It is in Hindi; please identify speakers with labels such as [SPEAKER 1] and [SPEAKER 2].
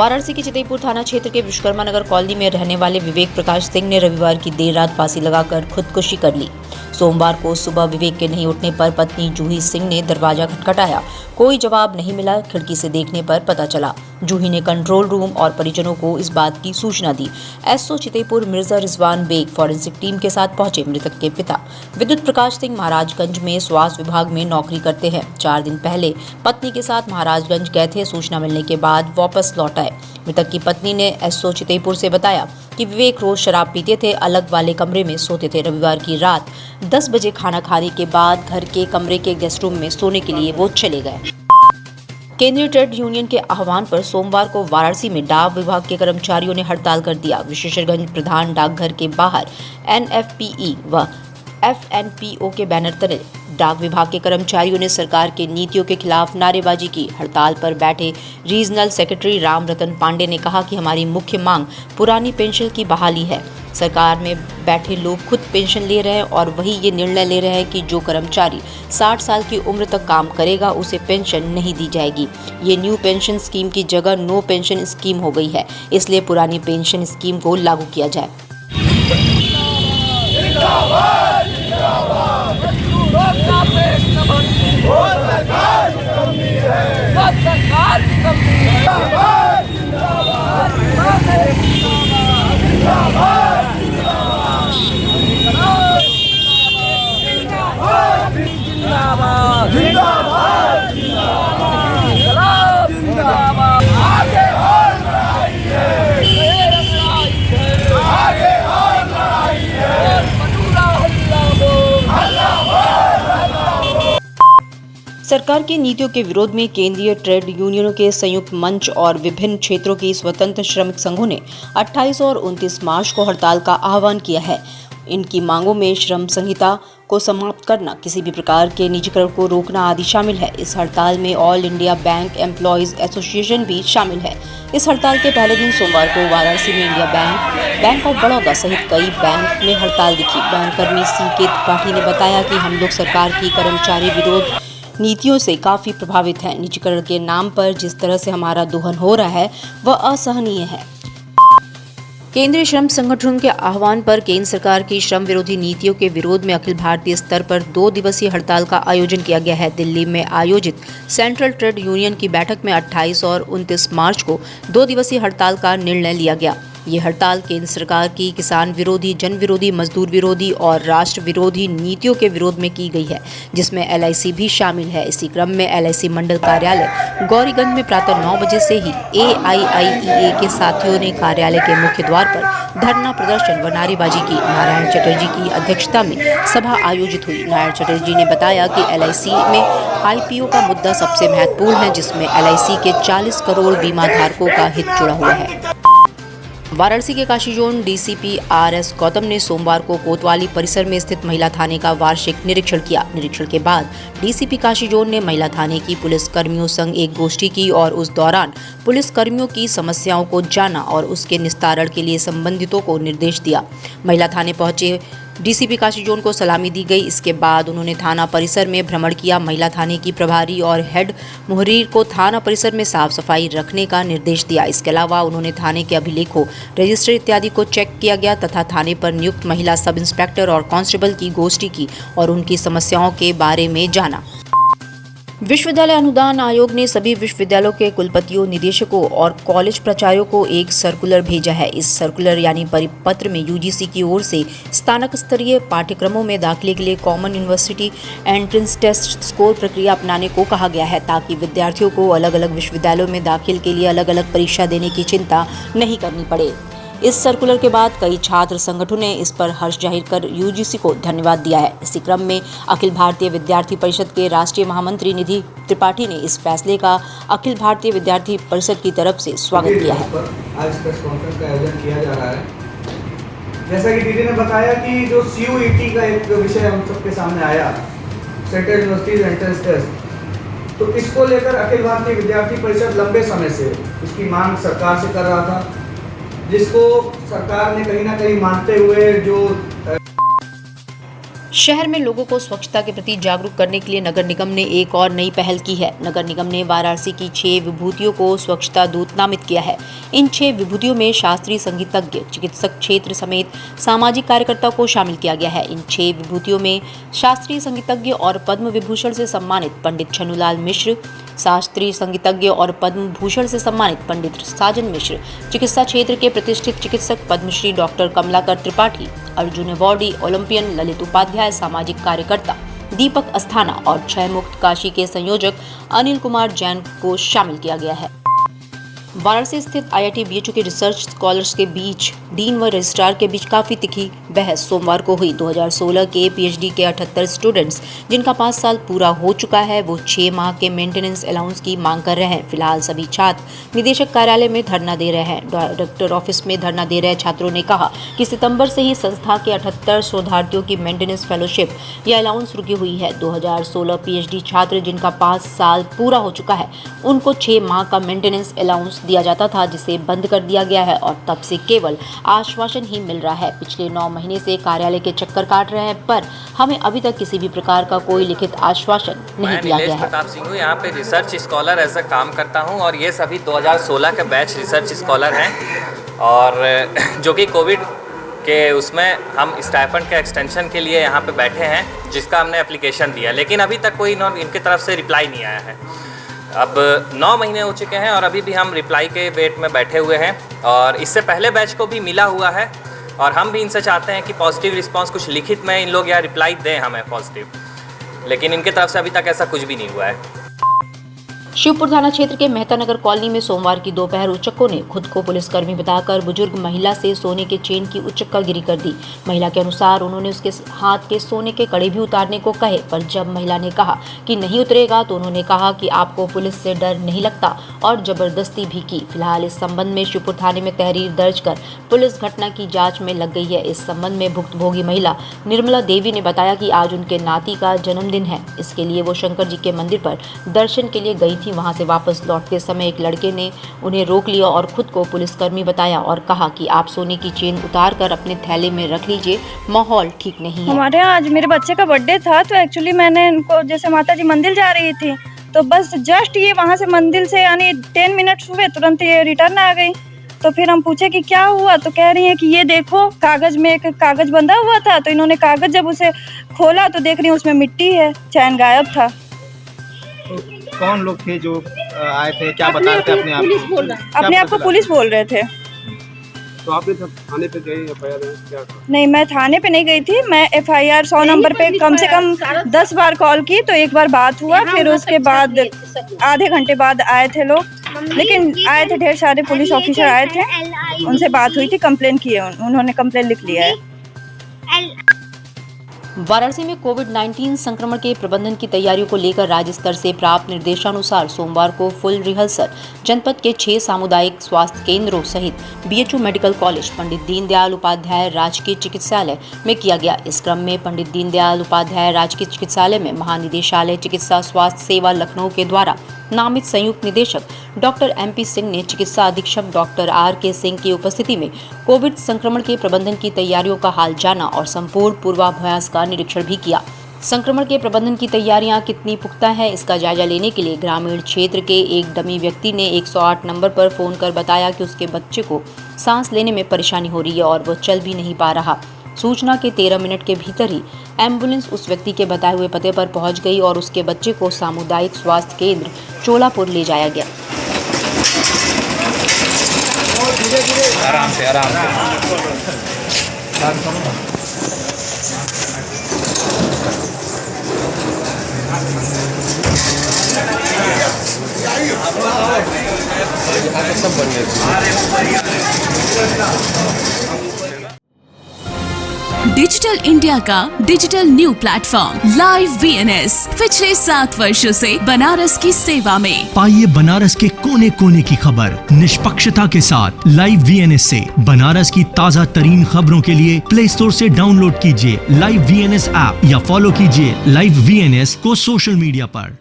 [SPEAKER 1] वाराणसी के चितईपुर थाना क्षेत्र के विश्वकर्मा नगर कॉलोनी में रहने वाले विवेक प्रकाश सिंह ने रविवार की देर रात फांसी लगाकर खुदकुशी कर ली। सोमवार को सुबह विवेक के नहीं उठने पर पत्नी जूही सिंह ने दरवाजा खटखटाया। कोई जवाब नहीं मिला। खिड़की से देखने पर पता चला। जूही ने कंट्रोल रूम और परिजनों को इस बात की सूचना दी। SO Chitaipur Mirza Rizwan Baig forensic team के साथ पहुंचे। मृतक के पिता विद्युत प्रकाश सिंह महाराजगंज में स्वास्थ्य विभाग में नौकरी करते हैं। 4 दिन पहले पत्नी के साथ महाराजगंज गए थे। सूचना मिलने के बाद वापस लौट आए। मृतक की पत्नी ने एसओ चितईपुर से बताया कि विवेक रोज शराब पीते थे, अलग वाले कमरे में सोते थे। रविवार की रात 10 बजे खाना खाने के बाद घर के कमरे के गेस्ट रूम में सोने के लिए वो चले गए। केंद्रीय ट्रेड यूनियन के आह्वान पर सोमवार को वाराणसी में डाक विभाग के कर्मचारियों ने हड़ताल कर दिया। विशेषरगंज प्रधान डाकघर के बाहर एनएफपीई व एफएनपीओ के बैनर तले डाक विभाग के कर्मचारियों ने सरकार के नीतियों के खिलाफ नारेबाजी की। हड़ताल पर बैठे रीजनल सेक्रेटरी राम रतन पांडे ने कहा कि हमारी मुख्य मांग पुरानी पेंशन की बहाली है। सरकार में बैठे लोग खुद पेंशन ले रहे हैं और वही ये निर्णय ले रहे हैं कि जो कर्मचारी 60 साल की उम्र तक काम करेगा उसे पेंशन नहीं दी जाएगी। ये न्यू पेंशन स्कीम की जगह नो पेंशन स्कीम हो गई है, इसलिए पुरानी पेंशन स्कीम को लागू किया जाए। सरकार की नीतियों के विरोध में केंद्रीय ट्रेड यूनियनों के संयुक्त मंच और विभिन्न क्षेत्रों के स्वतंत्र श्रमिक संघों ने 28 और 29 मार्च को हड़ताल का आह्वान किया है। इनकी मांगों में श्रम संहिता को समाप्त करना, किसी भी प्रकार के निजीकरण को रोकना आदि शामिल है। इस हड़ताल में all India bank employees association भी शामिल है। इस हड़ताल के पहले दिन सोमवार को वाराणसी में India bank, bank of Baroda सहित कई बैंक में हड़ताल दिखी। बैंककर्मी सीके त्रिपाठी ने बताया कि हम लोग सरकार की कर्मचारी विरोध नीतियों से काफी प्रभावित हैं। निजीकरण के नाम पर जिस तरह से हमारा दोहन हो रहा है वह असहनीय है। केंद्रीय श्रम संगठन के आह्वान पर केंद्र सरकार की श्रम विरोधी नीतियों के विरोध में अखिल भारतीय स्तर पर 2 दिवसीय हड़ताल का आयोजन किया गया है। दिल्ली में आयोजित सेंट्रल ट्रेड यूनियन की बैठक में 28 और 29 मार्च को 2 दिवसीय हड़ताल का निर्णय लिया गया। ये हड़ताल केंद्र सरकार की किसान विरोधी, जन विरोधी, मजदूर विरोधी और राष्ट्र विरोधी नीतियों के विरोध में की गई है, जिसमें एलआईसी भी शामिल है। इसी क्रम में एलआईसी मंडल कार्यालय गौरीगंज में प्रातः 9 बजे से ही एआईआईईए के साथियों ने कार्यालय के मुख्य द्वार पर धरना प्रदर्शन व नारेबाजी की। नारायण चटर्जी की अध्यक्षता में सभा आयोजित हुई। नारायण चटर्जी ने बताया कि एलआईसी में आईपीओ का मुद्दा सबसे महत्वपूर्ण है, जिसमें एलआईसी के 40 करोड़ बीमा धारकों का हित जुड़ा हुआ है। वाराणसी के Kashi zone DCP RS Gautam ने सोमवार को कोतवाली परिसर में स्थित महिला थाने का वार्षिक निरीक्षण किया। निरीक्षण के बाद डीसीपी काशी जोन ने महिला थाने की पुलिस कर्मियों संग एक गोष्ठी की और उस दौरान पुलिस कर्मियों की समस्याओं को जाना और उसके निस्तारण के लिए संबंधितों को निर्देश दिया। महिला थाने पहुंचे डीसीपी काशी जोन को सलामी दी गई। इसके बाद उन्होंने थाना परिसर में भ्रमण किया। महिला थाने की प्रभारी और हेड मुहर्रीर को थाना परिसर में साफ सफाई रखने का निर्देश दिया। इसके अलावा उन्होंने थाने के अभिलेखों, रजिस्टर इत्यादि को चेक किया गया तथा थाने पर नियुक्त महिला सब इंस्पेक्टर और कांस्टेबल की गोष्ठी की और उनकी समस्याओं के बारे में जाना। विश्वविद्यालय अनुदान आयोग ने सभी विश्वविद्यालयों के कुलपतियों, निदेशकों और कॉलेज प्राचार्यों को एक सर्कुलर भेजा है। इस सर्कुलर यानी परिपत्र में यूजीसी की ओर से स्नातक स्तरीय पाठ्यक्रमों में दाखिले के लिए common university entrance test score प्रक्रिया अपनाने को कहा गया है, ताकि विद्यार्थियों को अलग अलग विश्वविद्यालयों में दाखिल के लिए अलग अलग परीक्षा देने की चिंता नहीं करनी पड़े। इस सर्कुलर के बाद कई छात्र संगठनों ने इस पर हर्ष जाहिर कर यूजीसी को धन्यवाद दिया है। इसी क्रम में अखिल भारतीय विद्यार्थी परिषद के राष्ट्रीय महामंत्री निधि त्रिपाठी ने इस फैसले का अखिल भारतीय विद्यार्थी परिषद की तरफ से स्वागत किया है।
[SPEAKER 2] आज प्रेस कॉन्फ्रेंस का आयोजन किया जा रहा है। जैसा कि दीदी ने बताया कि जो सीयूईटी का एक विषय हम सबके सामने आया, सेंट्रल यूनिवर्सिटीज एंट्रेंस टेस्ट, तो इसको लेकर अखिल भारतीय विद्यार्थी परिषद लंबे समय से इसकी मांग सरकार से कर रहा था, जिसको सरकार ने कहीं ना कहीं मानते हुए जो
[SPEAKER 1] शहर में लोगों को स्वच्छता के प्रति जागरूक करने के लिए नगर निगम ने एक और नई पहल की है। नगर निगम ने वाराणसी की 6 विभूतियों को स्वच्छता दूत नामित किया है। इन 6 विभूतियों में शास्त्रीय संगीतज्ञ, चिकित्सक क्षेत्र समेत सामाजिक कार्यकर्ता को शामिल किया गया है। इन 6 विभूतियों में शास्त्रीय संगीतज्ञ और पद्म विभूषण से सम्मानित पंडित छन्नूलाल मिश्र, शास्त्रीय संगीतज्ञ और पद्म भूषण से सम्मानित पंडित साजन मिश्र, चिकित्सा क्षेत्र के प्रतिष्ठित चिकित्सक Padmashri doctor Kamlakar Tripathi, Arjun awardee Olympian Lalit Upadhyay, सामाजिक कार्यकर्ता दीपक अस्थाना और क्षय मुक्त काशी के संयोजक अनिल कुमार जैन को शामिल किया गया है। वाराणसी स्थित IIT BHU के रिसर्च स्कॉलर्स के बीच डीन व रजिस्ट्रार के बीच काफी तिखी बहस सोमवार को हुई। 2016 के PhD के 78 स्टूडेंट्स जिनका 5 साल पूरा हो चुका है, वो 6 माह के मेंटेनेंस अलाउंस की मांग कर रहे हैं। फिलहाल सभी छात्र निदेशक कार्यालय में धरना दे रहे हैं। डायरेक्टर ऑफिस में धरना दे रहे छात्रों ने कहा कि सितंबर से ही संस्था के 78 शोधार्थियों की मेंटेनेंस फेलोशिप या अलाउंस रुकी हुई है। 2016 PhD छात्र जिनका 5 साल पूरा हो चुका है, उनको 6 माह का मेंटेनेंस अलाउंस दिया जाता था, जिसे बंद कर दिया गया है और तब से केवल आश्वासन ही मिल रहा है। पिछले 9 महीने से कार्यालय के चक्कर काट रहे हैं, पर हमें अभी तक किसी भी प्रकार का कोई लिखित आश्वासन नहीं दिया गया है।
[SPEAKER 3] प्रताप सिंह हूँ, यहाँ पे रिसर्च स्कॉलर एज अ काम करता हूँ और ये सभी 2016 के बैच रिसर्च स्कॉलर हैं और जो कि कोविड के उसमें हम स्टाइपेंड के एक्सटेंशन के लिए यहाँ पे बैठे हैं, जिसका हमने एप्लीकेशन दिया, लेकिन अभी तक कोई इनकी तरफ से रिप्लाई नहीं आया है। अब 9 महीने हो चुके हैं और अभी भी हम रिप्लाई के वेट में बैठे हुए हैं और इससे पहले बैच को भी मिला हुआ है और हम भी इनसे चाहते हैं कि पॉजिटिव रिस्पांस कुछ लिखित में इन लोग या रिप्लाई दें हमें पॉजिटिव, लेकिन इनके तरफ से अभी तक ऐसा कुछ भी नहीं हुआ है।
[SPEAKER 1] शिवपुर थाना क्षेत्र के मेहता नगर कॉलोनी में सोमवार की दोपहर उचक्कों ने खुद को पुलिसकर्मी बताकर बुजुर्ग महिला से सोने के चेन की उचक्कागिरी कर दी। महिला के अनुसार उन्होंने उसके हाथ के सोने के कड़े भी उतारने को कहे, पर जब महिला ने कहा कि नहीं उतरेगा तो उन्होंने कहा कि आपको पुलिस से डर नहीं लगता और जबरदस्ती भी की। फिलहाल इस संबंध में शिवपुर थाने में तहरीर दर्ज कर पुलिस घटना की जाँच में लग गई है। इस संबंध में भुक्तभोगी महिला निर्मला देवी ने बताया कि आज उनके नाती का जन्मदिन है, इसके लिए वो शंकर जी के मंदिर पर दर्शन के लिए गई थी। वहां से वापस लौटते समय एक लड़के ने उन्हें रोक लिया और खुद को पुलिसकर्मी बताया और कहा कि आप सोने की चेन उतार कर अपने थैले में रख लीजिए, माहौल ठीक नहीं है।
[SPEAKER 4] हमारे यहाँ आज मेरे बच्चे का बर्थडे था, तो एक्चुअली मैंने इनको जैसे माता जी मंदिर जा रही थी, तो बस जस्ट ये वहाँ से मंदिर से यानी 10 मिनट हुए तुरंत ये रिटर्न आ गई। तो फिर हम पूछे कि क्या हुआ, तो कह रही है कि ये देखो कागज में एक कागज बंधा हुआ था, तो इन्होंने कागज जब उसे खोला तो देख रही है उसमें मिट्टी है, चैन गायब था।
[SPEAKER 5] कौन लोग थे जो आए थे, क्या बता रहे थे अपने आप को?
[SPEAKER 4] अपने आप को पुलिस बोल रहे थे।
[SPEAKER 5] तो आपने थाने पे गए FIR क्या?
[SPEAKER 4] नहीं, मैं थाने पे नहीं गई थी। मैं FIR 100 नंबर पे कम से कम 10 बार कॉल की, तो एक बार बात हुआ, फिर उसके बाद आधे घंटे बाद आए थे लोग, लेकिन आए थे ढेर सारे पुलिस ऑफिसर आए थे, उनसे बात हुई थी, कंप्लेन की है, उन्होंने कंप्लेन लिख लिया है।
[SPEAKER 1] वाराणसी में कोविड-19 संक्रमण के प्रबंधन की तैयारियों को लेकर राज्य स्तर से प्राप्त निर्देशानुसार सोमवार को फुल रिहर्सल जनपद के 6 सामुदायिक स्वास्थ्य केंद्रों सहित BHU medical college, Pandit Deendayal Upadhyay राजकीय चिकित्सालय में किया गया। इस क्रम में पंडित दीनदयाल उपाध्याय राजकीय चिकित्सालय में महानिदेशालय चिकित्सा स्वास्थ्य सेवा लखनऊ के द्वारा नामित संयुक्त निदेशक डॉक्टर MP सिंह ने चिकित्सा अधीक्षक डॉक्टर RK सिंह की उपस्थिति में कोविड संक्रमण के प्रबंधन की तैयारियों का हाल जाना और संपूर्ण पूर्वाभ्यास का निरीक्षण भी किया। संक्रमण के प्रबंधन की तैयारियां कितनी पुख्ता है, इसका जायजा लेने के लिए ग्रामीण क्षेत्र के एक डमी व्यक्ति ने 108 नंबर पर फोन कर बताया कि उसके बच्चे को सांस लेने में परेशानी हो रही है और वो चल भी नहीं पा रहा। सूचना के 13 मिनट के भीतर ही एम्बुलेंस उस व्यक्ति के बताए हुए पते पर पहुंच गई और उसके बच्चे को सामुदायिक स्वास्थ्य केंद्र चोलापुर ले जाया गया।
[SPEAKER 3] आराम से सब बढ़िया।
[SPEAKER 6] डिजिटल इंडिया का digital new platform live VNS पिछले 7 वर्षों से बनारस की सेवा में।
[SPEAKER 7] पाइए बनारस के कोने कोने की खबर निष्पक्षता के साथ लाइव VNS से। बनारस की ताज़ा तरीन खबरों के लिए प्ले स्टोर से डाउनलोड कीजिए लाइव VNS ऐप या फॉलो कीजिए लाइव VNS को सोशल मीडिया पर।